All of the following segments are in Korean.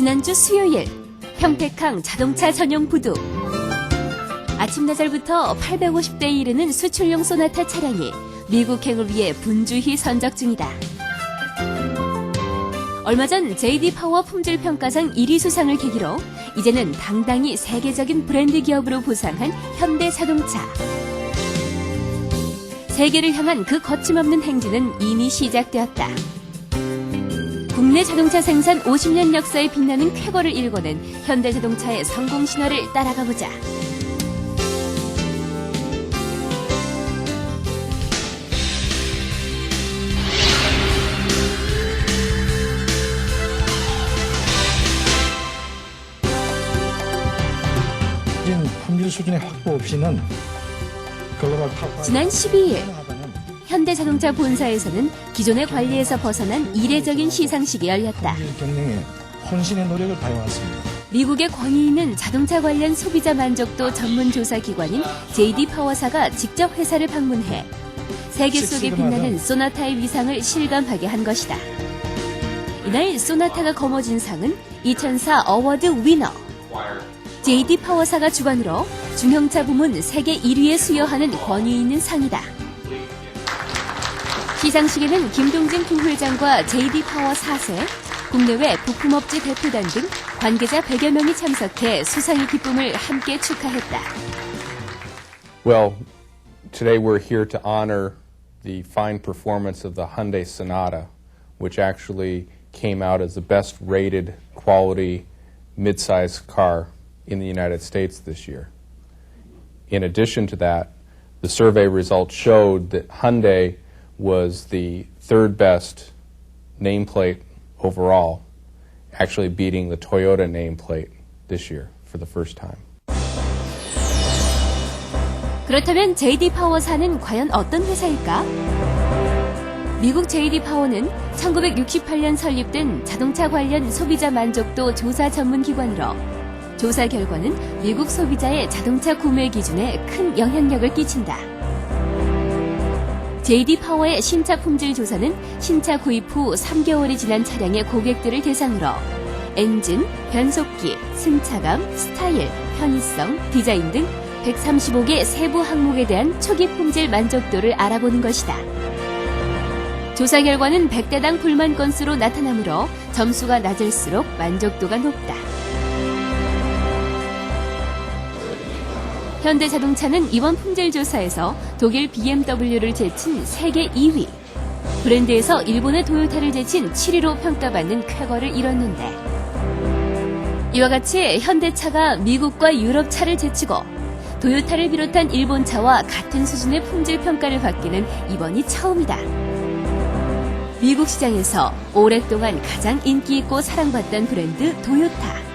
지난주 수요일 평택항 자동차 전용 부두. 아침나절부터 850대에 이르는 수출용 소나타 차량이 미국행을 위해 분주히 선적 중이다. 얼마 전 JD 파워 품질 평가상 1위 수상을 계기로 이제는 당당히 세계적인 브랜드 기업으로 부상한 현대자동차. 세계를 향한 그 거침없는 행진은 이미 시작되었다. 국내 자동차 생산 50년 역사에 빛나는 쾌거를 일궈낸 현대자동차의 성공 신화를 따라가보자. 품질 수준의 확보 없이는 글로벌 지난 12일 현대자동차 본사에서는 기존의 관리에서 벗어난 이례적인 시상식이 열렸다. 품질 경영에 혼신의 노력을 다해왔습니다. 미국의 권위 있는 자동차 관련 소비자 만족도 전문 조사 기관인 JD 파워사가 직접 회사를 방문해 세계 속에 빛나는 소나타의 위상을 실감하게 한 것이다. 이날 소나타가 거머쥔 상은 2004 어워드 위너. JD 파워사가 주관으로 중형차 부문 세계 1위에 수여하는 권위 있는 상이다. 시상식에는 김동진 부회장과 JD 파워 4세, 국내외 부품업체 대표단 등 관계자 100여 명이 참석해 수상의 기쁨을 함께 축하했다. Well, today we're here to honor the fine performance of the Hyundai Sonata, which actually came out as the best rated quality midsize car in the United States this year. In addition to that, the survey results showed that Hyundai was the third best nameplate overall, actually beating the Toyota nameplate this year for the first time. 그렇다면 JD 파워사는 과연 어떤 회사일까? 미국 JD 파워는 1968년 설립된 자동차 관련 소비자 만족도 조사 전문 기관으로 조사 결과는 미국 소비자의 자동차 구매 기준에 큰 영향력을 끼친다. JD 파워의 신차 품질 조사는 신차 구입 후 3개월이 지난 차량의 고객들을 대상으로 엔진, 변속기, 승차감, 스타일, 편의성, 디자인 등 135개 세부 항목에 대한 초기 품질 만족도를 알아보는 것이다. 조사 결과는 100대당 불만 건수로 나타나므로 점수가 낮을수록 만족도가 높다. 현대자동차는 이번 품질조사에서 독일 BMW를 제친 세계 2위, 브랜드에서 일본의 토요타를 제친 7위로 평가받는 쾌거를 이뤘는데 이와 같이 현대차가 미국과 유럽 차를 제치고 토요타를 비롯한 일본 차와 같은 수준의 품질 평가를 받기는 이번이 처음이다. 미국 시장에서 오랫동안 가장 인기 있고 사랑받던 브랜드 토요타.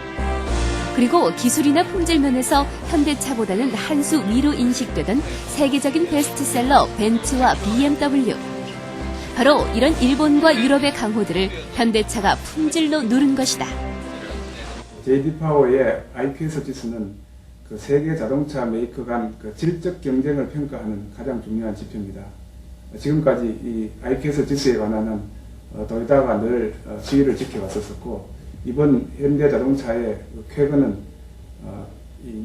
그리고 기술이나 품질 면에서 현대차보다는 한 수 위로 인식되던 세계적인 베스트셀러 벤츠와 BMW. 바로 이런 일본과 유럽의 강호들을 현대차가 품질로 누른 것이다. JD 파워의 IQS 지수는 그 세계 자동차 메이커 간 그 질적 경쟁을 평가하는 가장 중요한 지표입니다. 지금까지 이 IQS 지수에 관한은 도요타가 늘 지위를 지켜왔었고 이번 현대자동차의 쾌거는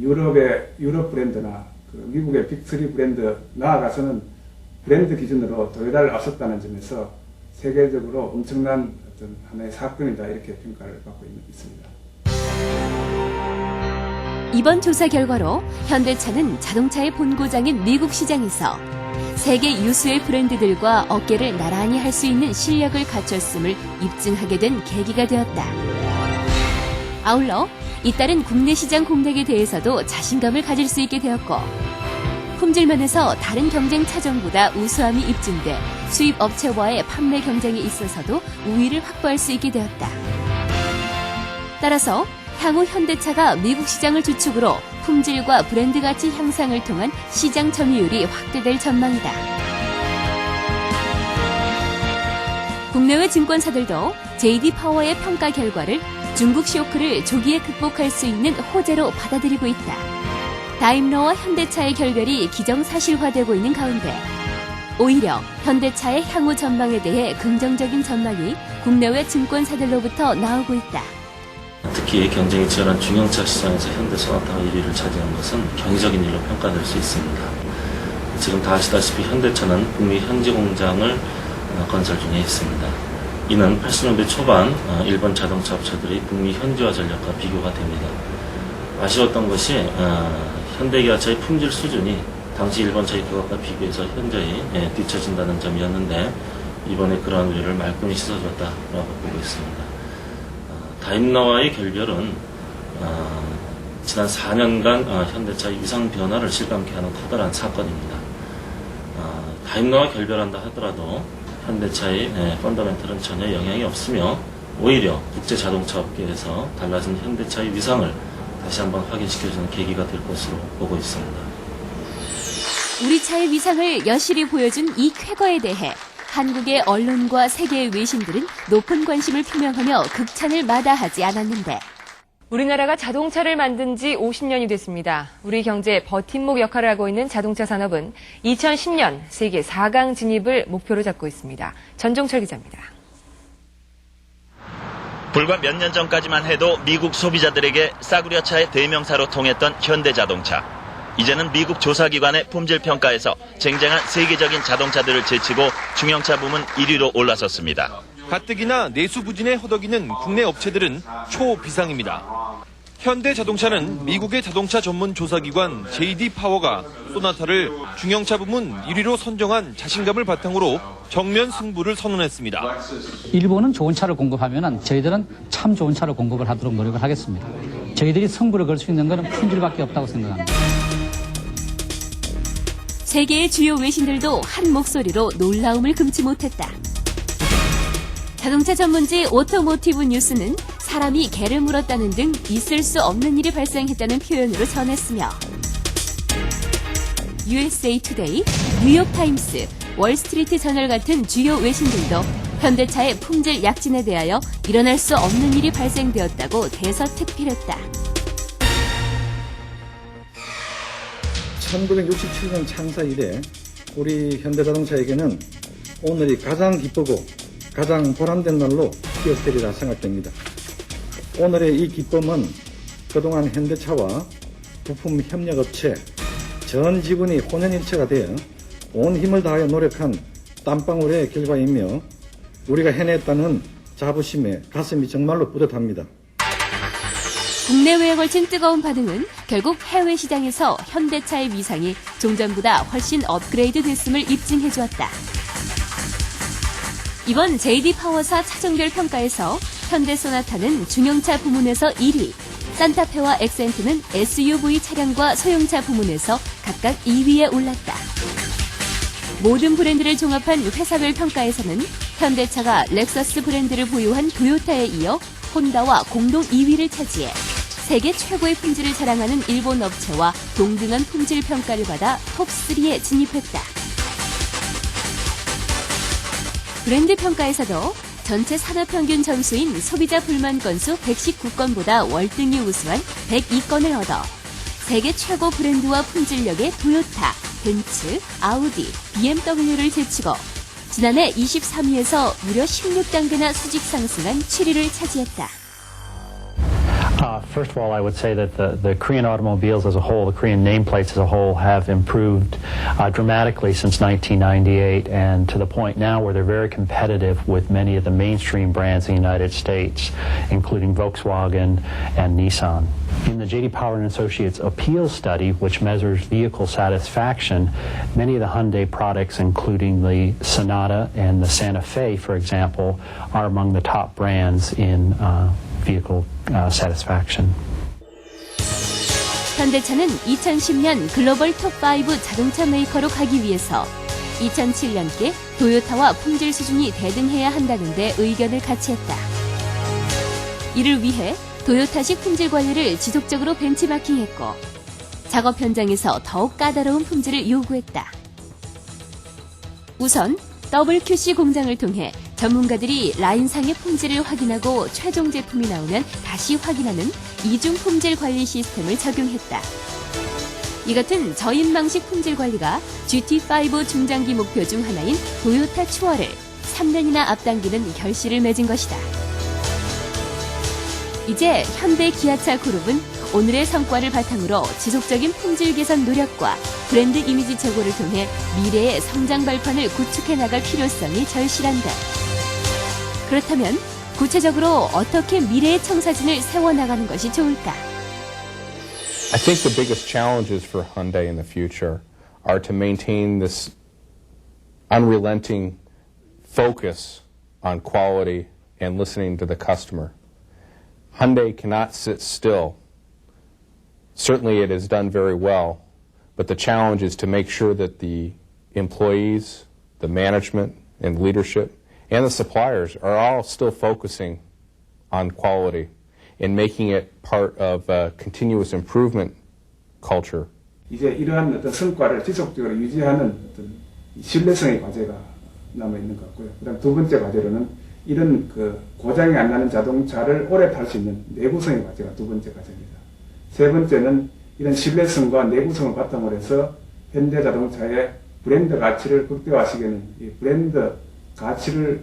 유럽 브랜드나 그 미국의 빅3 브랜드 나아가서는 브랜드 기준으로 도요타를 앞섰다는 점에서 세계적으로 엄청난 어떤 하나의 사건이다 이렇게 평가를 받고 있습니다. 이번 조사 결과로 현대차는 자동차의 본고장인 미국 시장에서 세계 유수의 브랜드들과 어깨를 나란히 할 수 있는 실력을 갖췄음을 입증하게 된 계기가 되었다. 아울러 잇따른 국내 시장 공략에 대해서도 자신감을 가질 수 있게 되었고 품질 면에서 다른 경쟁 차종보다 우수함이 입증돼 수입 업체와의 판매 경쟁에 있어서도 우위를 확보할 수 있게 되었다. 따라서 향후 현대차가 미국 시장을 주축으로 품질과 브랜드 가치 향상을 통한 시장 점유율이 확대될 전망이다. 국내외 증권사들도 JD 파워의 평가 결과를 중국 쇼크를 조기에 극복할 수 있는 호재로 받아들이고 있다. 다임러와 현대차의 결별이 기정사실화되고 있는 가운데 오히려 현대차의 향후 전망에 대해 긍정적인 전망이 국내외 증권사들로부터 나오고 있다. 특히 경쟁이 치열한 중형차 시장에서 현대소나타가 1위를 차지한 것은 경이적인 일로 평가될 수 있습니다. 지금 다 아시다시피 현대차는 북미 현지 공장을 건설 중에 있습니다. 이는 80년대 초반 일본 자동차 업체들의 북미 현지화 전략과 비교가 됩니다. 아쉬웠던 것이 현대기아차의 품질 수준이 당시 일본 차의 그것과 비교해서 현저히 뒤처진다는 점이었는데 이번에 그러한 우려를 말끔히 씻어줬다라고 보고 있습니다. 다임러와의 결별은 지난 4년간 현대차의 위상 변화를 실감케 하는 커다란 사건입니다. 다임러와 결별한다 하더라도 현대차의 펀더멘털은 전혀 영향이 없으며 오히려 국제 자동차 업계에서 달라진 현대차의 위상을 다시 한번 확인시켜주는 계기가 될 것으로 보고 있습니다. 우리 차의 위상을 여실히 보여준 이 쾌거에 대해 한국의 언론과 세계의 외신들은 높은 관심을 표명하며 극찬을 마다하지 않았는데 우리나라가 자동차를 만든 지 50년이 됐습니다. 우리 경제의 버팀목 역할을 하고 있는 자동차 산업은 2010년 세계 4강 진입을 목표로 잡고 있습니다. 전종철 기자입니다. 불과 몇 년 전까지만 해도 미국 소비자들에게 싸구려 차의 대명사로 통했던 현대자동차. 이제는 미국 조사기관의 품질 평가에서 쟁쟁한 세계적인 자동차들을 제치고 중형차 부문 1위로 올라섰습니다. 가뜩이나 내수 부진에 허덕이는 국내 업체들은 초비상입니다. 현대자동차는 미국의 자동차 전문 조사기관 JD 파워가 소나타를 중형차 부문 1위로 선정한 자신감을 바탕으로 정면 승부를 선언했습니다. 일본은 좋은 차를 공급하면 저희들은 참 좋은 차를 공급을 하도록 노력을 하겠습니다. 저희들이 승부를 걸 수 있는 것은 품질밖에 없다고 생각합니다. 세계의 주요 외신들도 한 목소리로 놀라움을 금치 못했다. 자동차 전문지 오토모티브 뉴스는 사람이 개를 물었다는 등 있을 수 없는 일이 발생했다는 표현으로 전했으며 USA 투데이, 뉴욕타임스, 월스트리트 저널 같은 주요 외신들도 현대차의 품질 약진에 대하여 일어날 수 없는 일이 발생되었다고 대서특필했다. 1967년 창사 이래 우리 현대자동차에게는 오늘이 가장 기쁘고 가장 보람된 날로 기억되리라 생각됩니다. 오늘의 이 기쁨은 그동안 현대차와 부품 협력업체 전 지분이 혼연일체가 되어 온 힘을 다하여 노력한 땀방울의 결과이며 우리가 해냈다는 자부심에 가슴이 정말로 뿌듯합니다. 국내외에 걸친 뜨거운 반응은 결국 해외 시장에서 현대차의 위상이 종전보다 훨씬 업그레이드 됐음을 입증해 주었다. 이번 JD 파워사 차종별 평가에서 현대 소나타는 중형차 부문에서 1위, 산타페와 엑센트는 SUV 차량과 소형차 부문에서 각각 2위에 올랐다. 모든 브랜드를 종합한 회사별 평가에서는 현대차가 렉서스 브랜드를 보유한 도요타에 이어 혼다와 공동 2위를 차지해 세계 최고의 품질을 자랑하는 일본 업체와 동등한 품질 평가를 받아 톱3에 진입했다. 브랜드 평가에서도 전체 산업평균 점수인 소비자 불만 건수 119건보다 월등히 우수한 102건을 얻어 세계 최고 브랜드와 품질력의 도요타, 벤츠, 아우디, BMW를 제치고 지난해 23위에서 무려 16단계나 수직 상승한 7위를 차지했다. First of all, I would say that the Korean automobiles as a whole, the Korean nameplates as a whole, have improved dramatically since 1998, and to the point now where they're very competitive with many of the mainstream brands in the United States, including Volkswagen and Nissan. In the J.D. Power and Associates Appeal Study, which measures vehicle satisfaction, many of the Hyundai products, including the Sonata and the Santa Fe, for example, are among the top brands in vehicle satisfaction. 현대차는 2010년 글로벌 톱5 자동차 메이커로 가기 위해서 2007년께 도요타와 품질 수준이 대등해야 한다는 데 의견을 같이했다. 이를 위해 도요타식 품질 관리를 지속적으로 벤치마킹했고 작업 현장에서 더욱 까다로운 품질을 요구했다. 우선 WQC 공장을 통해 전문가들이 라인상의 품질을 확인하고 최종 제품이 나오면 다시 확인하는 이중 품질 관리 시스템을 적용했다. 이 같은 저인망식 품질 관리가 GT5 중장기 목표 중 하나인 도요타 추월을 3년이나 앞당기는 결실을 맺은 것이다. 이제 현대 기아차 그룹은 오늘의 성과를 바탕으로 지속적인 품질 개선 노력과 브랜드 이미지 제고를 통해 미래의 성장 발판을 구축해 나갈 필요성이 절실한데. 그렇다면 구체적으로 어떻게 미래의 청사진을 세워나가는 것이 좋을까? I think the biggest challenges for Hyundai in the future are to maintain this unrelenting focus on quality and listening to the customer. Hyundai cannot sit still. Certainly it has done very well, but the challenge is to make sure that the employees, the management and leadership, and the suppliers are all still focusing on quality and making it part of a continuous improvement culture. 이제 이러한 어떤 성과를 지속적으로 유지하는 어떤 신뢰성의 과제가 남아 있는 것 같고요. 그다음 두 번째 과제로는 이런 그 고장이 안 나는 자동차를 오래 탈 수 있는 내구성의 과제가 두 번째 과제입니다. 세 번째는 이런 신뢰성과 내구성을 바탕으로 해서 현대자동차의 브랜드 가치를 극대화시키는 이 브랜드 가치의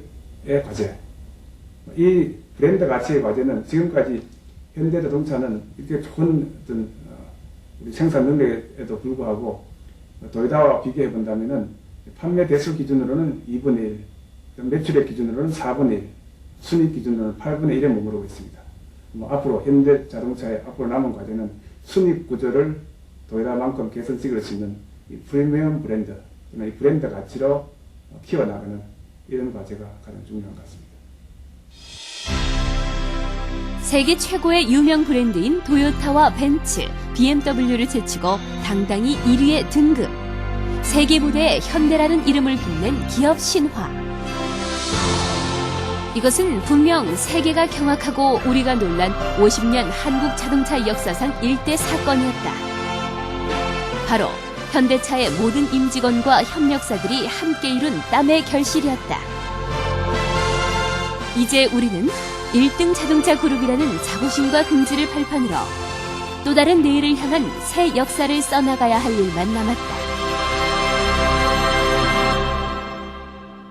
과제. 이 브랜드 가치의 과제는 지금까지 현대자동차는 이렇게 좋은 어떤 우리 생산 능력에도 불구하고 도요타와 비교해 본다면은 판매 대수 기준으로는 2분의 1, 매출액 기준으로는 4분의 1, 순익 기준으로는 8분의 1에 머무르고 있습니다. 앞으로 현대자동차의 앞으로 남은 과제는 순익 구조를 도요타만큼 개선시킬 수 있는 이 프리미엄 브랜드, 이 브랜드 가치로 키워나가는 이런 과제가 가장 중요한 것 같습니다. 세계 최고의 유명 브랜드인 도요타와 벤츠, BMW를 제치고 당당히 1위에 등극. 세계 무대에 현대라는 이름을 빛낸 기업 신화. 이것은 분명 세계가 경악하고 우리가 놀란 50년 한국 자동차 역사상 일대 사건이었다. 바로 현대차의 모든 임직원과 협력사들이 함께 이룬 땀의 결실이었다. 이제 우리는 1등 자동차 그룹이라는 자부심과 긍지를 발판으로 또 다른 내일을 향한 새 역사를 써나가야 할 일만 남았다.